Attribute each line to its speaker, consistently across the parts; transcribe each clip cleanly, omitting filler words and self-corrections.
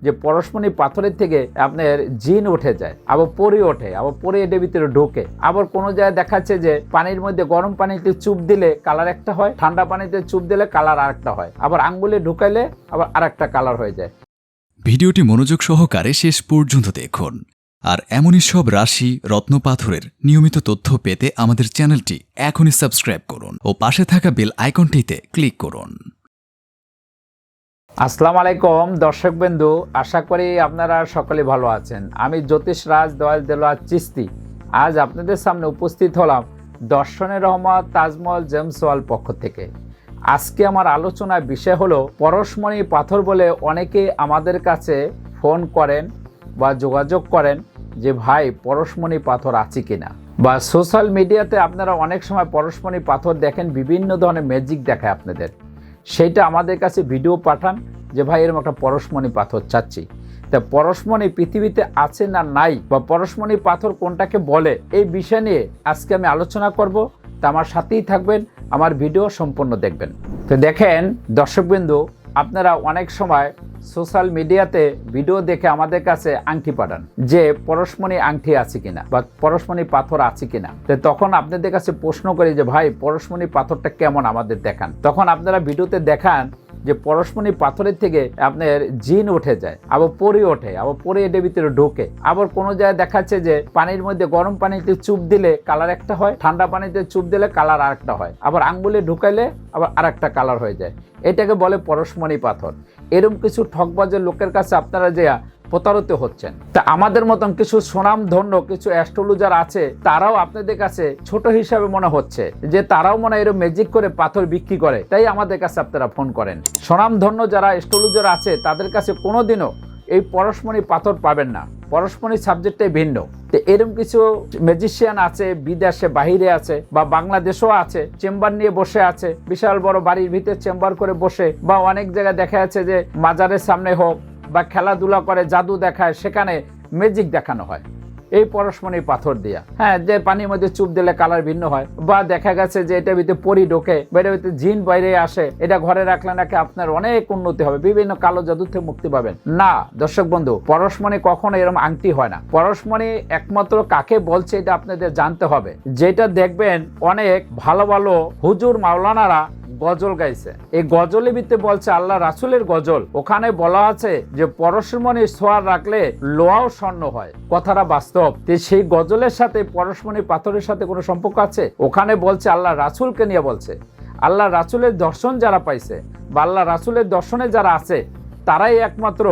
Speaker 1: যে পরশমণি পাথরের থেকে আপনার জিন উঠে যায়, আবার পরি ওঠে, আবার পরে এটার ভিতরে ঢোকে। আবার কোনো জায়গায় দেখাচ্ছে যে পানির মধ্যে গরম পানিতে চুপ দিলে কালার একটা হয়, ঠান্ডা পানিতে চুপ দিলে কালার আরেকটা হয়, আবার আঙ্গুলে ঢুকাইলে আবার আরেকটা কালার হয়ে যায়।
Speaker 2: ভিডিওটি মনোযোগ সহকারে শেষ পর্যন্ত দেখুন। আর এমনই সব রাশি রত্ন পাথরের নিয়মিত তথ্য পেতে আমাদের চ্যানেলটি এখনই সাবস্ক্রাইব করুন ও পাশে থাকা বেল আইকনটিতে ক্লিক করুন।
Speaker 1: আসসালামু আলাইকুম দর্শকবৃন্দু, আশা করি আপনারা সকলে ভালো আছেন। আমি জ্যোতিষ রাজ দয়াল দেলোয়ার চিস্তি আজ আপনাদের সামনে উপস্থিত হলাম দর্শনের রহমত তাজমহল জেমস ওয়াল পক্ষ থেকে। আজকে আমার আলোচনার বিষয় হলো পরশমণি পাথর বলে অনেকে আমাদের কাছে ফোন করেন বা যোগাযোগ করেন যে ভাই পরশমণি পাথর আছে কিনা, বা সোশ্যাল মিডিয়াতে আপনারা অনেক সময় পরশমণি পাথর দেখেন, বিভিন্ন ধরনের ম্যাজিক দেখায় আপনাদের, সেইটা আমাদের কাছে ভিডিও পাঠান যে ভাই এরকম একটা পরশমণি পাথর চাচ্ছি। তা পরশমণি পৃথিবীতে আছে না নাই, বা পরশমণি পাথর কোনটাকে বলে, এই বিষয় নিয়ে আজকে আমি আলোচনা করব। তা আমার সাথেই থাকবেন, আমার ভিডিও সম্পূর্ণ দেখবেন। তো দেখেন দর্শকবৃন্দু, আপনারা অনেক সময় সোশ্যাল মিডিয়াতে ভিডিও দেখে আমাদের কাছে আংটি পাঠান যে পরশমণি আংটি আছে কিনা বা পরশমণি পাথর আছে কিনা। তো তখন আপনাদের কাছে প্রশ্ন করি যে ভাই পরশমণি পাথরটা কেমন আমাদের দেখান। তখন আপনারা ভিডিওতে দেখান যে পরশমণি পাথরের থেকে আপনার জিন উঠে যায়, আবার পরি ওঠে, আবার পরে এটার ভিতরে ঢোকে। আবার কোনো জায়গায় দেখাচ্ছে যে পানির মধ্যে গরম পানিতে চুপ দিলে কালার একটা হয়, ঠান্ডা পানিতে চুপ দিলে কালার আরেকটা হয়, আবার আঙ্গুলে ঢুকাইলে আবার আরেকটা কালার হয়ে যায়। এটাকে বলে পরশমণি পাথর। এরকম কিছু ঠকবাজের লোকের কাছে আপনারা যে প্রতারিত হচ্ছেন। তা আমাদের মতন কিছু সুনামধন্য কিছু অ্যাস্ট্রোলজার আছে, তারাও আপনাদের কাছে ছোট হিসাবে মনে হচ্ছে যে তারাও মনে এরকম ম্যাজিক করে পাথর বিক্রি করে, তাই আমাদের কাছে আপনারা ফোন করেন। সুনামধন্য যারা অ্যাস্ট্রোলজার আছে তাদের কাছে কোনোদিনও এই পরশমণি পাথর পাবেন না। পরশমণি সাবজেক্টটাই ভিন্ন। তো এরকম কিছু ম্যাজিশিয়ান আছে, বিদেশে বাহিরে আছে বা বাংলাদেশেও আছে, চেম্বার নিয়ে বসে আছে, বিশাল বড় বাড়ির ভিতরে চেম্বার করে বসে, বা অনেক জায়গায় দেখা যাচ্ছে যে মাজারের সামনে হোক বা খেলাধুলা করে জাদু দেখায়, সেখানে ম্যাজিক দেখানো হয় এই পরশমণি পাথর দিয়া। হ্যাঁ, যে পানির মধ্যে চুপ দিলে কালার ভিন্ন হয়, বা দেখা গেছে যে এটার ভিতরে পরি ঢোকে, এটার ভিতরে জিন বাইরে আসে, এটা ঘরে রাখলে নাকি আপনার অনেক উন্নতি হবে, বিভিন্ন কালো জাদু থেকে মুক্তি পাবেন। না দর্শক বন্ধু, পরশমণি কখনো এরকম আংটি হয় না। পরশমণি একমাত্র কাকে বলছে এটা আপনাদের জানতে হবে। যেটা দেখবেন অনেক ভালো ভালো হুজুর মাওলানারা গজল গাইছে, এই গজলের ভিতরে বলছে আল্লাহ রাসূলের গজল, ওখানে বলা আছে যে পরশমণি ছোঁয়া রাখলে লোহাও স্বর্ণ হয়। কথাটা বাস্তব। সেই গজলের সাথে পরশমণি পাথরের সাথে কোনো সম্পর্ক আছে? ওখানে বলছে আল্লাহ রাসূলকে নিয়ে বলছে। আল্লাহ রাসূলের দর্শন যারা পাইছে বা আল্লাহ রাসূলের দর্শনে যারা আছে তারাই একমাত্র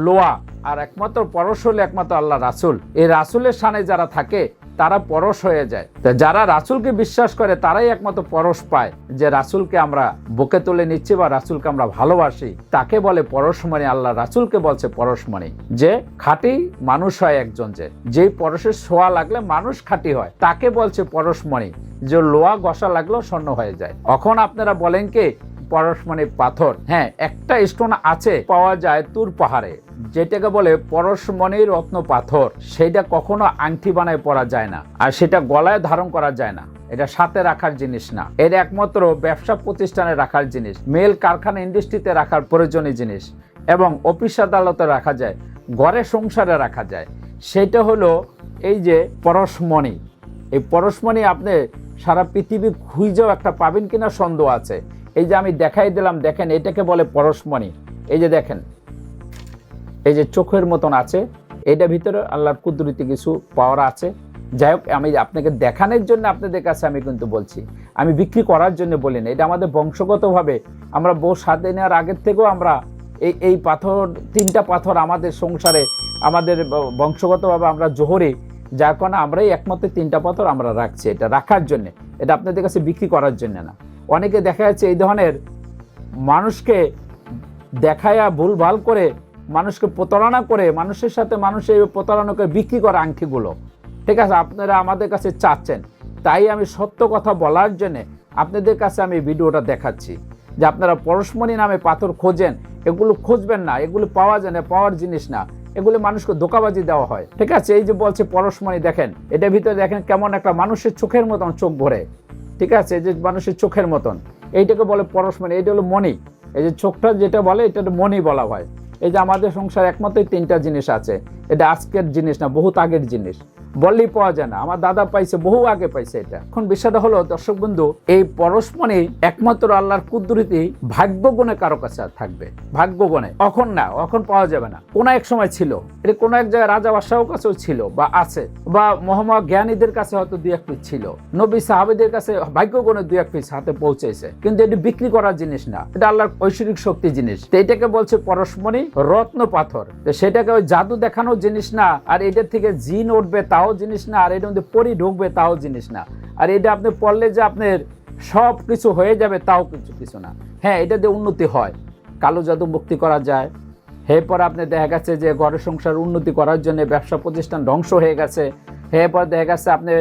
Speaker 1: লোহা, আর একমাত্র পরশ হলে একমাত্র আল্লাহ রাসূল। এই রাসূলের শানে যারা থাকে তারা পরশ হয়ে যায়। যারা রাসূলকে বিশ্বাস করে তারাই একমাত্র পরশ পায়, যে রাসূলকে আমরা বুকে তুলে নিচ্ছি বা রাসূলকে আমরা ভালোবাসি, তাকে বলে পরশমণি। আল্লাহ রাসূলকে বলছে পরশমণি, যে খাঁটি মানুষ হয় একজন, যেই পরশের ছোঁয়া লাগলে মানুষ খাঁটি হয়, তাকে বলছে পরশমণি। যে লোহা ঘষা লাগলেও স্বর্ণ হয়ে যায়। এখন আপনারা বলেন কি পরশমণি পাথর? হ্যাঁ, একটা স্টোন আছে, পাওয়া যায় তুর পাহাড়ে, যেটাকে বলে পরশমণি রত্ন পাথর। সেটা কখনো আংটি বানায় পরা যায় না, আর সেটা গলায় ধারণ করা যায় না, এটা সাথে রাখার জিনিস না। এর একমাত্র ব্যবসা প্রতিষ্ঠানে রাখার জিনিস, মেল কারখানা ইন্ডাস্ট্রিতে রাখার প্রয়োজনীয় জিনিস, এবং অফিস আদালতে রাখা যায়, ঘরে সংসারে রাখা যায়। সেটা হলো এই যে পরশমণি। এই পরশমণি আপনি সারা পৃথিবী খুঁজেও একটা পাবেন কিনা সন্দেহ আছে। এই যে আমি দেখাই দিলাম, দেখেন এটাকে বলে পরশমণি। এই যে দেখেন, এই যে চোখের মতন আছে, এটা ভিতরে আল্লাহর কুদরতি কিছু পাওয়ার আছে। যাই হোক, আমি আপনাকে দেখানোর জন্য আপনাদের কাছে আমি কিন্তু বলছি, আমি বিক্রি করার জন্য বলি না। এটা আমাদের বংশগতভাবে, আমরা বউ সাথে নেওয়ার আগের থেকেও আমরা এই পাথর, তিনটা পাথর আমাদের সংসারে, আমাদের বংশগতভাবে আমরা জোহরে, যার কারণে আমরাই একমাত্র তিনটা পাথর আমরা রাখছি। এটা রাখার জন্য, এটা আপনাদের কাছে বিক্রি করার জন্য না। অনেকে দেখা যাচ্ছে এই ধরনের মানুষকে দেখায়া ভুলভাল করে, মানুষকে প্রতারণা করে, মানুষের সাথে মানুষের প্রতারণা করে বিক্রি করে আংটিগুলো। ঠিক আছে, আপনারা আমাদের কাছে চাচ্ছেন, তাই আমি সত্য কথা বলার জন্য আপনাদের কাছে আমি ভিডিওটা দেখাচ্ছি যে আপনারা পরশমণি নামে পাথর খোঁজেন, এগুলো খুঁজবেন না, এগুলো পাওয়া যায় না, পাওয়ার জিনিস না, এগুলো মানুষকে ধোঁকাবাজি দেওয়া হয়। ঠিক আছে, এই যে বলছে পরশমণি, দেখেন এটার ভিতরে দেখেন কেমন একটা মানুষের চোখের মতন চোখ ভরে। ঠিক আছে, এই যে মানুষের চোখের মতন, এইটাকে বলে পরশমণি। এইটা হলো মণি। এই যে চোখটা যেটা বলে এটা মণি বলা হয়। এই যে আমাদের সংসার একমাত্রই 3টা জিনিস আছে, এটা আজকের জিনিস না, বহুত আগের জিনিস, বললেই পাওয়া যায় না। আমার দাদা পাইছে, বহু আগে পাইছে এটা। এখন বিষয়টা হলো দর্শক বন্ধু, এই পরশমণি একমাত্র আল্লাহর কুদরতি ভাগ্যগুণে কারো কাছে থাকবে, ভাগ্যগুণে, এখন না, এখন পাওয়া যাবে না। কোন এক সময় ছিল, এটা কোন এক জায়গায় রাজা বাদশাহর কাছেও ছিল বা আছে, বা মহামহা জ্ঞানীদের কাছে হয়তো 2-1 পিস ছিল, নবী সাহাবীদের কাছে ভাগ্যগুণে 2-1 পিস হাতে পৌঁছেছে, কিন্তু এটি বিক্রি করার জিনিস না, এটা আল্লাহর ঐশ্বরিক শক্তি জিনিস। তো এটাকে বলছে পরশমণি, রত্ন পাথর। তো সেটাকে ওই জাদু দেখানোর জিনিস না, আর এটার থেকে জিন উঠবে তাও জিনিস না, আর এটার মধ্যে পরি ঢুকবে তাও জিনিস না, আর এটা আপনি পড়লে যে আপনার সব কিছু হয়ে যাবে তাও কিছু না। হ্যাঁ, এটা দিয়ে উন্নতি হয়, কালো জাদু মুক্তি করা যায়। এরপর আপনি দেখা গেছে যে ঘরের সংসার উন্নতি করার জন্য ব্যবসা প্রতিষ্ঠান ধ্বংস হয়ে গেছে, এরপর দেখা গেছে আপনি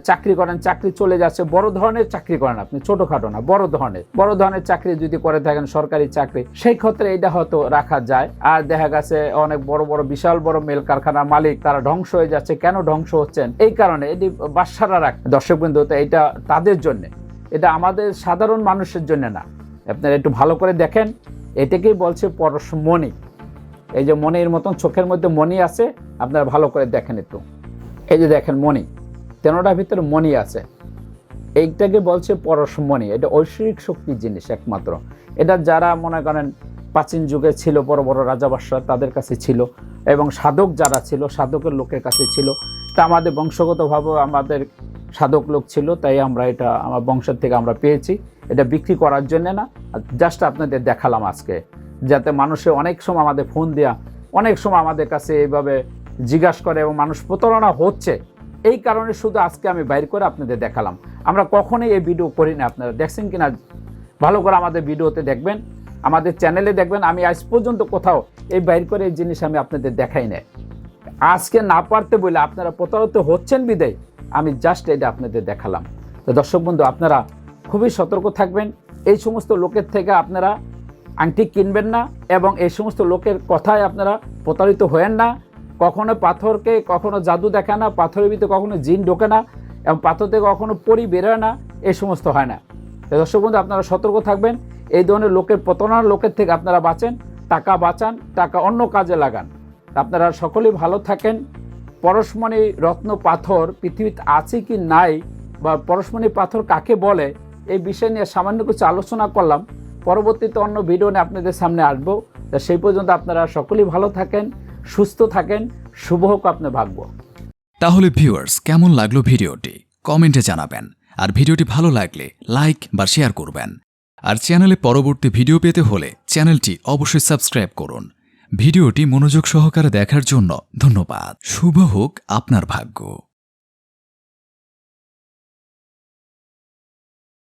Speaker 1: চাকরি করেন, চাকরি চলে যাচ্ছে, বড় ধরনের চাকরি করেন আপনি, ছোটখাটো না, বড় ধরনের চাকরি যদি করে থাকেন, সরকারি চাকরি, সেই ক্ষেত্রে এটা হয়তো রাখা যায়। আর দেখা গেছে অনেক বড় বড় বিশাল বড় মেল কারখানার মালিক তারা ধ্বংস হয়ে যাচ্ছে, কেন ধ্বংস হচ্ছেন? এই কারণে এটি বাদশারা রাখ। দর্শকবৃন্দ, তো এটা তাদের জন্য, এটা আমাদের সাধারণ মানুষের জন্য না। আপনারা একটু ভালো করে দেখেন, এটাকেই বলছে পরশমণি। এই যে মণির মতন চোখের মধ্যে মণি আছে, আপনারা ভালো করে দেখেন একটু, এই যে দেখেন মণি, 13টার ভিতরে মণি আছে, এইটাকে বলছে পরশমণি। এটা ঐশ্বরিক শক্তির জিনিস একমাত্র। এটা যারা মনে করেন প্রাচীন যুগে ছিল, বড় বড় রাজা বাদশাহ তাদের কাছে ছিল, এবং সাধক যারা ছিল, সাধকের লোকের কাছে ছিল। তা আমাদের বংশগতভাবে আমাদের সাধক লোক ছিল, তাই আমরা এটা আমার বংশের থেকে আমরা পেয়েছি। এটা বিক্রি করার জন্য না, জাস্ট আপনাদের দেখালাম আজকে, যাতে মানুষে অনেক সময় আমাদের ফোন দেয়া, অনেক সময় আমাদের কাছে এইভাবে জিজ্ঞাসা করে এবং মানুষ প্রতারণা হচ্ছে, এই কারণে শুধু আজকে আমি বাইর করে আপনাদের দেখালাম। আমরা কখনোই এই ভিডিও করি না, আপনারা দেখছেন কিনা ভালো করে আমাদের ভিডিওতে দেখবেন, আমাদের চ্যানেলে দেখবেন। আমি আজ পর্যন্ত কোথাও এই বাইর করে এই জিনিস আমি আপনাদের দেখাই না। আজকে না পারতে বলে আপনারা প্রতারিত হচ্ছেন বিদায় আমি জাস্ট এটা আপনাদের দেখালাম। তো দর্শক বন্ধু, আপনারা খুবই সতর্ক থাকবেন, এই সমস্ত লোকের থেকে আপনারা আংটি কিনবেন না, এবং এই সমস্ত লোকের কথায় আপনারা প্রতারিত হয়েন না। কখনো পাথরকে কখনো জাদু দেখে না, পাথরের ভিতরে কখনো জিন ঢোকে না, এবং পাথর থেকে কখনো পরি বেরোয় না, এই সমস্ত হয় না। তো দর্শক বন্ধু, আপনারা সতর্ক থাকবেন, এই ধরনের লোকের প্রতারণার লোকের থেকে আপনারা বাঁচেন, টাকা বাঁচান, টাকা অন্য কাজে লাগান। আপনারা সকলেই ভালো থাকেন। পরশমণি রত্ন পাথর পৃথিবীতে আছে কি নাই, বা পরশমণি পাথর কাকে বলে, এই বিষয় নিয়ে সামান্য কিছু আলোচনা করলাম। পরবর্তীতে অন্য ভিডিও নিয়ে আপনাদের সামনে আসবো। তা সেই পর্যন্ত আপনারা সকলেই ভালো থাকেন, সুস্থ থাকেন, শুভ হোক আপনার ভাগ্য।
Speaker 2: তাহলে ভিউয়ার্স, কেমন লাগলো ভিডিওটি কমেন্টে জানাবেন, আর ভিডিওটি ভালো লাগলে লাইক বা শেয়ার করবেন। আর চ্যানেলে পরবর্তী ভিডিও পেতে হলে চ্যানেলটি অবশ্যই সাবস্ক্রাইব করুন। ভিডিওটি মনোযোগ সহকারে দেখার জন্য ধন্যবাদ। শুভ হোক আপনার ভাগ্য।